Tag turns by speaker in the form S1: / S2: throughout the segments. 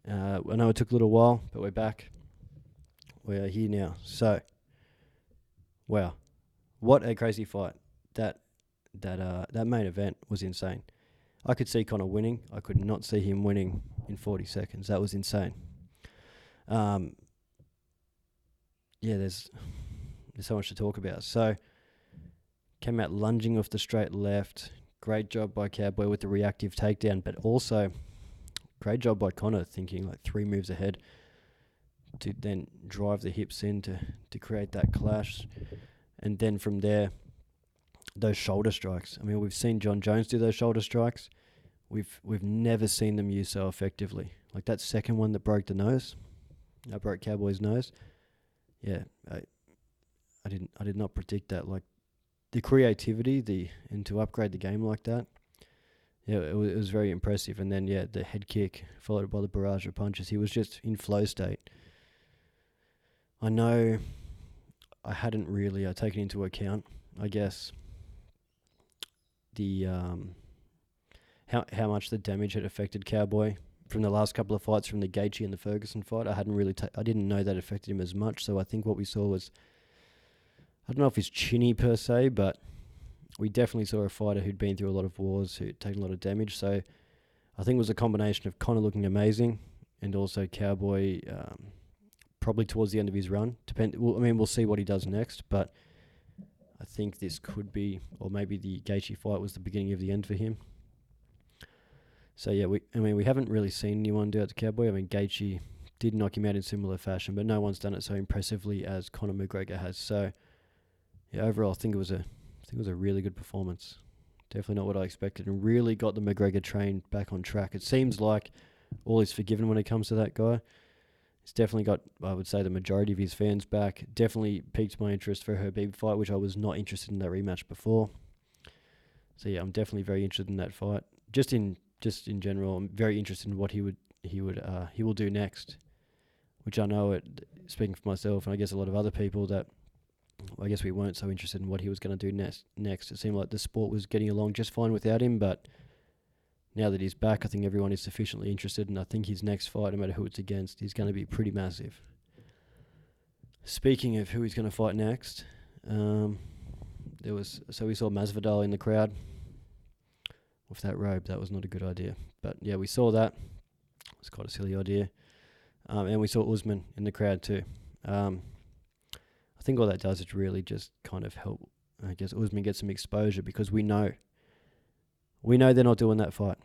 S1: I know it took a little while, but we're back. We are here now. So, wow, what a crazy fight! That main event was insane. I could see Conor winning. I could not see him winning in 40 seconds. That was insane. Um, yeah, there's so much to talk about. So, came out lunging off the straight left. Great job by Cowboy with the reactive takedown, but also great job by Conor thinking like 3 moves ahead to then drive the hips in to create that clash. And then from there, those shoulder strikes. I mean, we've seen John Jones do those shoulder strikes. We've never seen them used so effectively. Like that second one that broke the nose, that broke Cowboy's nose. Yeah, I did not predict that. Like the creativity, and to upgrade the game like that. Yeah, it was very impressive. And then the head kick followed by the barrage of punches. He was just in flow state. I know I hadn't really taken into account, I guess, the how much the damage had affected Cowboy from the last couple of fights, from the Gaethje and the Ferguson fight. I didn't know that affected him as much. So I think what we saw was, I don't know if it's chinny per se, but we definitely saw a fighter who'd been through a lot of wars, who'd taken a lot of damage. So I think it was a combination of Conor looking amazing and also Cowboy probably towards the end of his run. We'll see what he does next, but I think this could be, or maybe the Gaethje fight was the beginning of the end for him. So yeah, we haven't really seen anyone do it to Cowboy. I mean, Gaethje did knock him out in similar fashion, but no one's done it so impressively as Conor McGregor has. So yeah, overall, I think it was a really good performance. Definitely not what I expected, and really got the McGregor train back on track. It seems like all is forgiven when it comes to that guy. It's definitely got, I would say, the majority of his fans back. Definitely piqued my interest for her Habib fight, which I was not interested in that rematch before. So yeah, I'm definitely very interested in that fight. Just in general, I'm very interested in what he will do next. Which I know, speaking for myself and I guess a lot of other people, that I guess we weren't so interested in what he was going to do next. It seemed like the sport was getting along just fine without him, but now that he's back, I think everyone is sufficiently interested, and I think his next fight, no matter who it's against, is going to be pretty massive. Speaking of who he's going to fight next, we saw Masvidal in the crowd with that robe. That was not a good idea, but yeah, we saw that. It's quite a silly idea, and we saw Usman in the crowd too. I think all that does is really just kind of help, I guess, Usman get some exposure, because we know they're not doing that fight.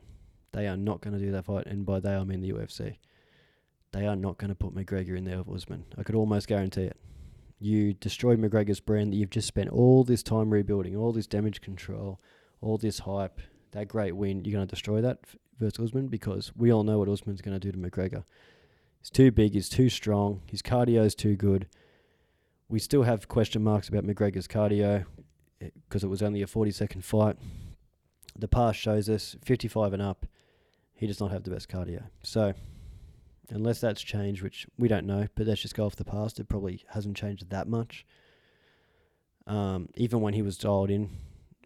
S1: They are not going to do that fight, and by they I mean the UFC. They are not going to put McGregor in there with Usman. I could almost guarantee it. You destroyed McGregor's brand that you've just spent all this time rebuilding, all this damage control, all this hype, that great win. You're going to destroy that versus Usman, because we all know what Usman's going to do to McGregor. He's too big, he's too strong, his cardio is too good. We still have question marks about McGregor's cardio because it was only a 40-second fight. The past shows us 55 and up, he does not have the best cardio. So unless that's changed, which we don't know, but let's just go off the past, it probably hasn't changed that much. Even when he was dialed in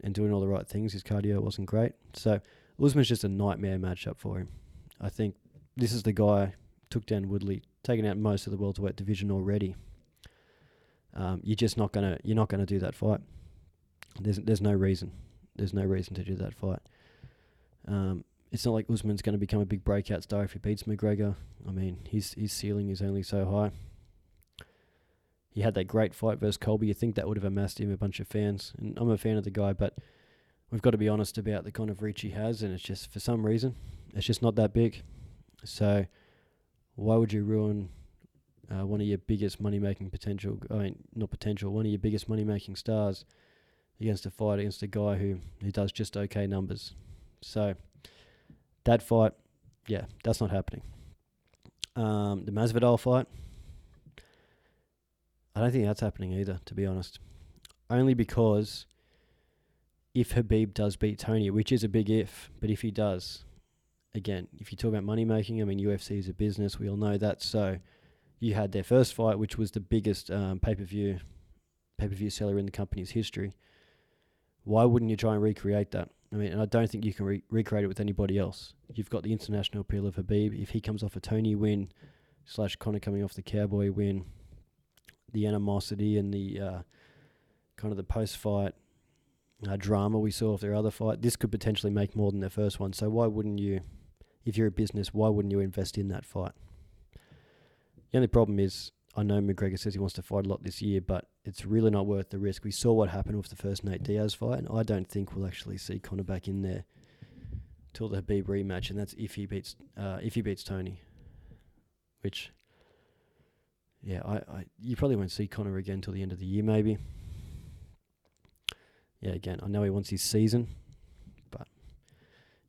S1: and doing all the right things, his cardio wasn't great. So Usman's just a nightmare matchup for him. I think this is the guy took down Woodley, taken out most of the welterweight division already. You're not gonna do that fight. There's no reason. There's no reason to do that fight. It's not like Usman's going to become a big breakout star if he beats McGregor. I mean, his ceiling is only so high. He had that great fight versus Colby. You think that would have amassed him a bunch of fans. And I'm a fan of the guy, but we've got to be honest about the kind of reach he has, and it's just, for some reason, it's just not that big. So why would you ruin one of your biggest money-making one of your biggest money-making stars against a guy who does just okay numbers? So that fight, yeah, that's not happening. The Masvidal fight, I don't think that's happening either, to be honest. Only because if Habib does beat Tony, which is a big if, but if he does, again, if you talk about money making, I mean, UFC is a business, we all know that. So you had their first fight, which was the biggest pay-per-view seller in the company's history. Why wouldn't you try and recreate that? I mean, and I don't think you can recreate it with anybody else. You've got the international appeal of Habib. If he comes off a Tony win, / Conor coming off the Cowboy win, the animosity and the kind of the post-fight drama we saw of their other fight, this could potentially make more than their first one. So why wouldn't you, if you're a business, why wouldn't you invest in that fight? The only problem is, I know McGregor says he wants to fight a lot this year, but it's really not worth the risk. We saw what happened with the first Nate Diaz fight, and I don't think we'll actually see Conor back in there till the Habib rematch, and that's if he beats Tony. Which, yeah, you probably won't see Conor again till the end of the year, maybe. Yeah, again, I know he wants his season, but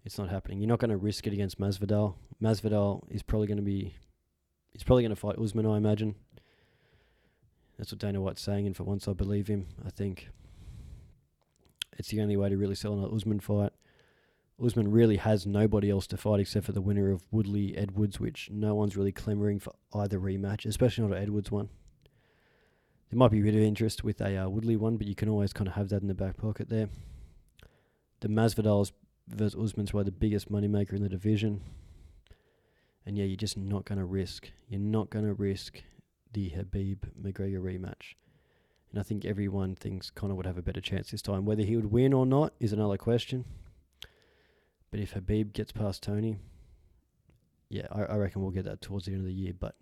S1: it's not happening. You're not going to risk it against Masvidal. Masvidal is probably going to fight Usman, I imagine. That's what Dana White's saying, and for once I believe him. I think it's the only way to really sell an Usman fight. Usman really has nobody else to fight except for the winner of Woodley-Edwards, which no one's really clamouring for either rematch, especially not an Edwards one. There might be a bit of interest with a Woodley one, but you can always kind of have that in the back pocket there. The Masvidal versus Usman's probably the biggest moneymaker in the division. And yeah, you're just not going to risk. You're not going to risk the Habib-McGregor rematch. And I think everyone thinks Conor would have a better chance this time. Whether he would win or not is another question. But if Habib gets past Tony, yeah, I reckon we'll get that towards the end of the year. But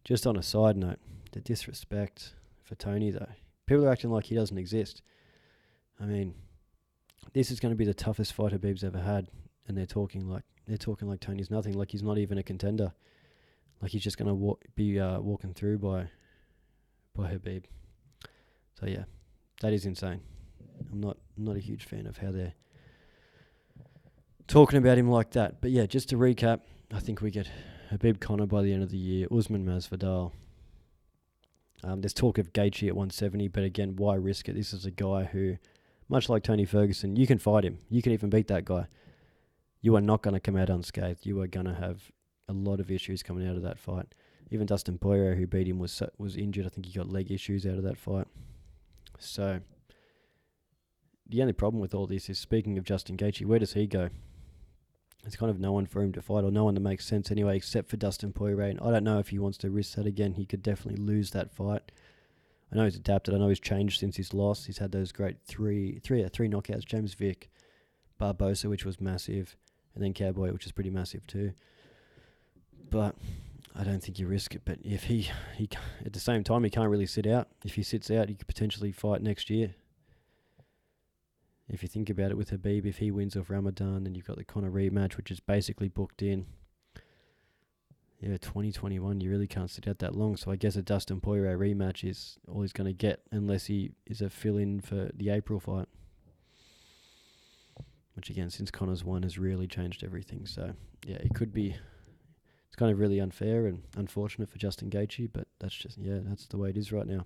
S1: just on a side note, the disrespect for Tony, though. People are acting like he doesn't exist. I mean, this is going to be the toughest fight Habib's ever had. And they're talking like Tony's nothing, like he's not even a contender, like he's just going to be walking through by Habib. So yeah, that is insane. I'm not a huge fan of how they're talking about him like that. But yeah, just to recap, I think we get Habib Conor by the end of the year, Usman Masvidal. There's talk of Gaethje at 170, but again, why risk it? This is a guy who, much like Tony Ferguson, you can fight him. You can even beat that guy. You are not going to come out unscathed. You are going to have a lot of issues coming out of that fight. Even Dustin Poirier, who beat him, was injured. I think he got leg issues out of that fight. So the only problem with all this is, speaking of Justin Gaethje, where does he go? There's kind of no one for him to fight, or no one that makes sense anyway, except for Dustin Poirier. And I don't know if he wants to risk that again. He could definitely lose that fight. I know he's adapted. I know he's changed since his loss. He's had those great three knockouts. James Vick, Barbosa, which was massive, and then Cowboy, which is pretty massive too. But I don't think you risk it. But if he at the same time, he can't really sit out. If he sits out, he could potentially fight next year. If you think about it with Habib, if he wins off Ramadan, then you've got the Conor rematch, which is basically booked in. Yeah, 2021, you really can't sit out that long. So I guess a Dustin Poirier rematch is all he's going to get, unless he is a fill-in for the April fight. Which again, since Conor's won, has really changed everything. So yeah, it's kind of really unfair and unfortunate for Justin Gaethje, but that's the way it is right now.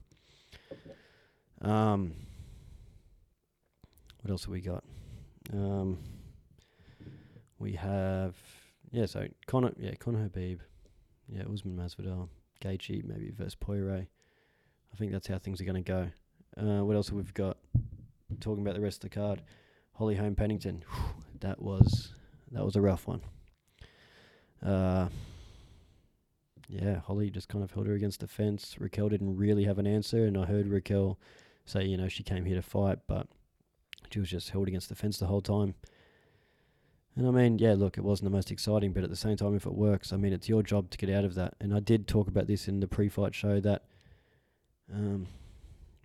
S1: What else have we got? We have so Conor Habib, Usman Masvidal, Gaethje maybe versus Poirier. I think that's how things are going to go. What else have we got? Talking about the rest of the card. Holly Holm Pennington, that was a rough one. Holly just kind of held her against the fence. Raquel didn't really have an answer, and I heard Raquel say, she came here to fight, but she was just held against the fence the whole time. And I mean, look, it wasn't the most exciting, but at the same time, if it works, I mean, it's your job to get out of that. And I did talk about this in the pre-fight show that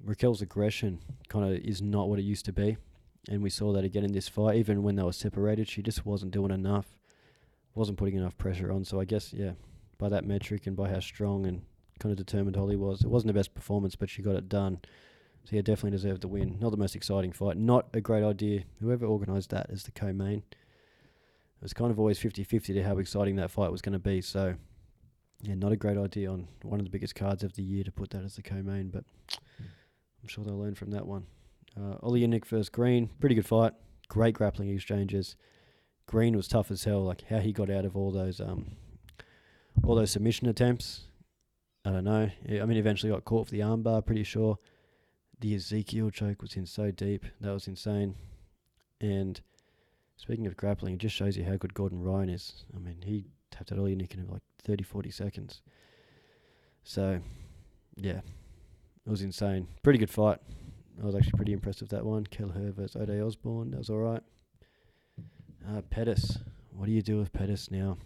S1: Raquel's aggression kind of is not what it used to be. And we saw that again in this fight. Even when they were separated, she just wasn't doing enough. Wasn't putting enough pressure on. So I guess, by that metric and by how strong and kind of determined Holly was, it wasn't the best performance, but she got it done. So definitely deserved the win. Not the most exciting fight. Not a great idea. Whoever organised that as the co-main, it was kind of always 50-50 to how exciting that fight was going to be. So, not a great idea on one of the biggest cards of the year to put that as the co-main, but I'm sure they'll learn from that one. Oleinik versus Green, pretty good fight. Great grappling exchanges. Green was tough as hell. Like how he got out of all those submission attempts, I don't know. I mean, eventually got caught for the armbar, pretty sure. The Ezekiel choke was in so deep. That was insane. And Speaking of grappling, it just shows you how good Gordon Ryan is. I mean, he tapped out all Nick in like 30, 40 seconds. So, yeah, it was insane. Pretty good fight. I was actually pretty impressed with that one. Kelleher versus O'Day Osborne. That was all right. Pettis. What do you do with Pettis now?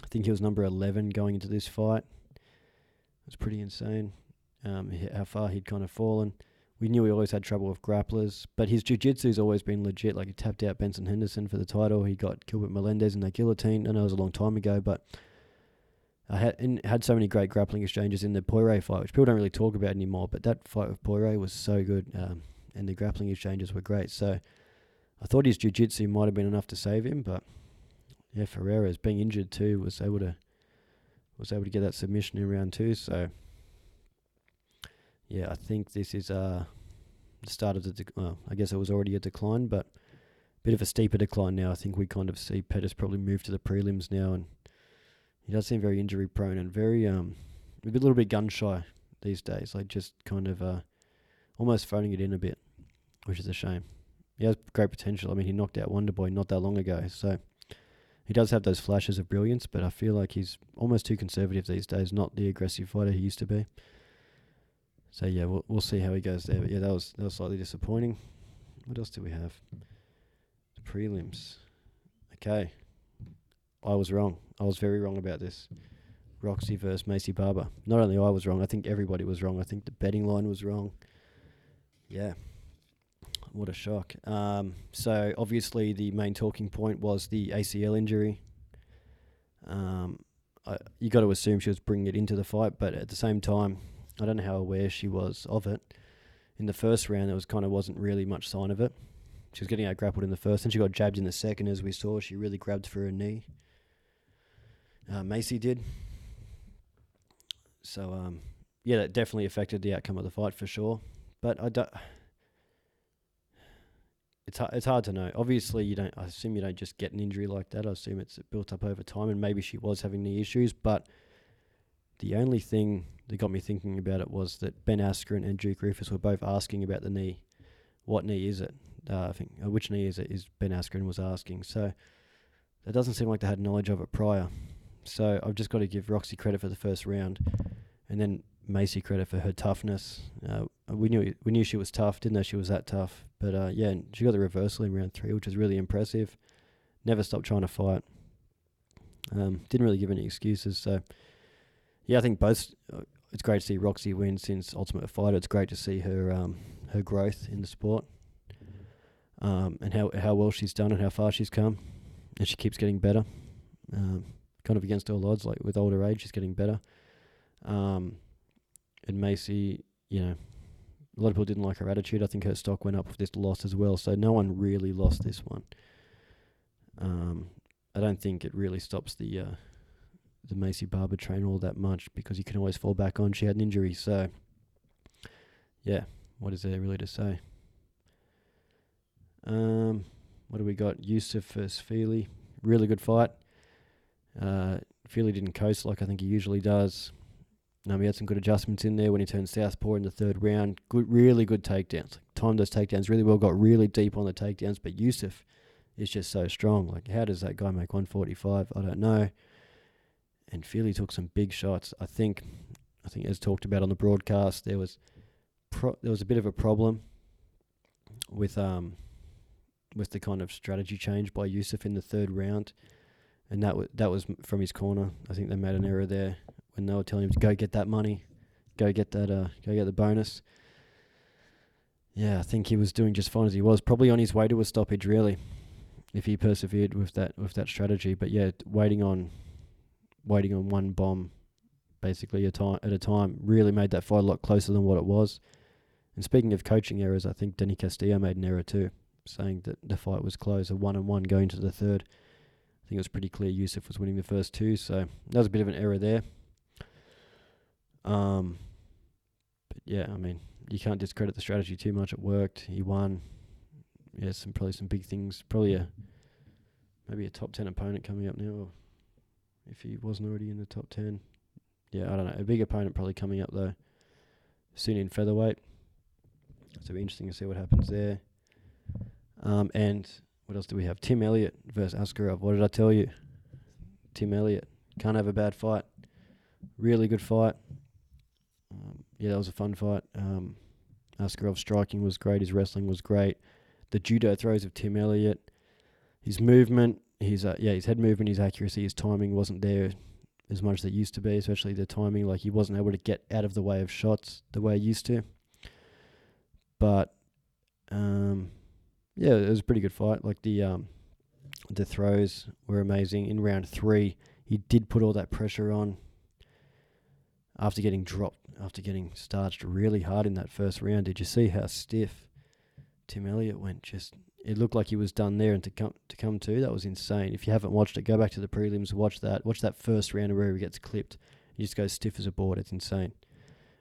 S1: I think he was number 11 going into this fight. It was pretty insane how far he'd kind of fallen. We knew he always had trouble with grapplers, but his jiu-jitsu's always been legit. Like, he tapped out Benson Henderson for the title. He got Gilbert Melendez in that guillotine. I know it was a long time ago, but I had so many great grappling exchanges in the Poirier fight, which people don't really talk about anymore, but that fight with Poirier was so good, and the grappling exchanges were great. So I thought his jiu-jitsu might have been enough to save him, but yeah, Ferreira's being injured too was able to get that submission in round 2. So yeah, I think this is the start of the I guess it was already a decline, but a bit of a steeper decline now. I think we kind of see Pettis probably move to the prelims now, and he does seem very injury prone and very a little bit gun shy these days. Like, just kind of almost phoning it in a bit, which is a shame. He has great potential. I mean, he knocked out Wonderboy not that long ago, so he does have those flashes of brilliance, but I feel like he's almost too conservative these days, not the aggressive fighter he used to be. So yeah, we'll see how he goes there. But yeah, that was slightly disappointing. What else do we have? The prelims. Okay. I was wrong. I was very wrong about this. Roxy versus Macy Barber. Not only I was wrong, I think everybody was wrong. I think the betting line was wrong. Yeah. What a shock. So obviously the main talking point was the ACL injury. You got to assume she was bringing it into the fight, but at the same time, I don't know how aware she was of it. In the first round, there wasn't really much sign of it. She was getting out grappled in the first, and she got jabbed in the second, as we saw. She really grabbed for her knee. Macy did. So, yeah, that definitely affected the outcome of the fight for sure. But it's hard to know. Obviously, I assume you don't just get an injury like that. I assume it's built up over time, and maybe she was having knee issues. But the only thing that got me thinking about it was that Ben Askren and Duke Rufus were both asking about the knee. What knee is it? I think which knee is it? Is Ben Askren was asking. So that doesn't seem like they had knowledge of it prior. So I've just got to give Roxy credit for the first round, and then Macy credit for her toughness. We knew she was tough, didn't know she was that tough. But yeah, she got the reversal in round 3, which was really impressive. Never stopped trying to fight. Didn't really give any excuses. So yeah, I think both. It's great to see Roxy win since Ultimate Fighter. It's great to see her her growth in the sport, and how well she's done and how far she's come, and she keeps getting better. Kind of against all odds, like with older age, she's getting better. And Macy, a lot of people didn't like her attitude. I think her stock went up with this loss as well. So no one really lost this one. I don't think it really stops the Macy Barber train all that much, because you can always fall back on. She had an injury, so yeah, what is there really to say? What do we got? Yusuf versus Feely. Really good fight. Feely didn't coast like I think he usually does. He had some good adjustments in there when he turned southpaw in the third round. Really good takedowns. Timed those takedowns really well, got really deep on the takedowns, but Yusuf is just so strong. Like, how does that guy make 145? I don't know. And Feely took some big shots. I think as talked about on the broadcast, there was a bit of a problem with the kind of strategy change by Yusuf in the third round, and that was from his corner. I think they made an error there when they were telling him to go get that money, go get the bonus. Yeah, I think he was doing just fine as he was, probably on his way to a stoppage really, if he persevered with that strategy. But yeah, waiting on one bomb basically at a time really made that fight a lot closer than what it was. And speaking of coaching errors, I think Denny Castillo made an error too, saying that the fight was close, a 1-1 going to the third. I think it was pretty clear Yusuf was winning the first two, so that was a bit of an error there. But yeah, I mean, you can't discredit the strategy too much. It worked. He won. Yeah, probably some big things. Probably maybe a top 10 opponent coming up now, or if he wasn't already in the top 10. Yeah, I don't know. A big opponent probably coming up though soon in featherweight. So it'll be interesting to see what happens there. And What else do we have? Tim Elliott versus Askarov. What did I tell you? Tim Elliott. Can't have a bad fight. Really good fight. That was a fun fight. Askarov's striking was great. His wrestling was great. The judo throws of Tim Elliott. His movement, his head movement, his accuracy, his timing wasn't there as much as it used to be, especially the timing. Like, he wasn't able to get out of the way of shots the way he used to. But, it was a pretty good fight. Like, the throws were amazing. In round 3, he did put all that pressure on after getting dropped, after getting starched really hard in that first round. Did you see how stiff Tim Elliott went? It looked like he was done there, and to come to, that was insane. If you haven't watched it, go back to the prelims, watch that first round where he gets clipped. He just goes stiff as a board. It's insane.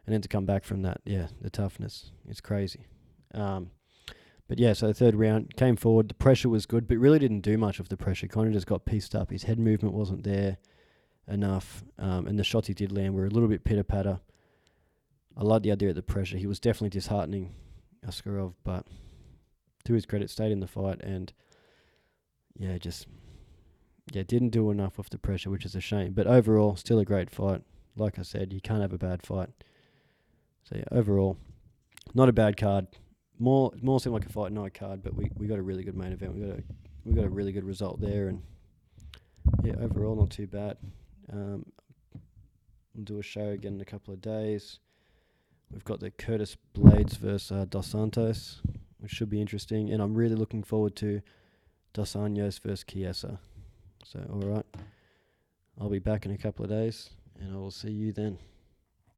S1: And then to come back from that, the toughness, it's crazy. So the third round came forward. The pressure was good, but really didn't do much of the pressure. Kind of just got pieced up. His head movement wasn't there enough, and the shots he did land were a little bit pitter-patter. I like the idea of the pressure. He was definitely disheartening, Askarov, but to his credit, stayed in the fight, and didn't do enough with the pressure, which is a shame. But overall, still a great fight. Like I said, you can't have a bad fight. So overall, not a bad card. More seemed like a fight night card, but we got a really good main event. We got a really good result there, and overall not too bad. We'll do a show again in a couple of days. We've got the Curtis Blades versus Dos Santos, which should be interesting, and I'm really looking forward to Dos Anjos versus Chiesa. So, all right, I'll be back in a couple of days, and I will see you then.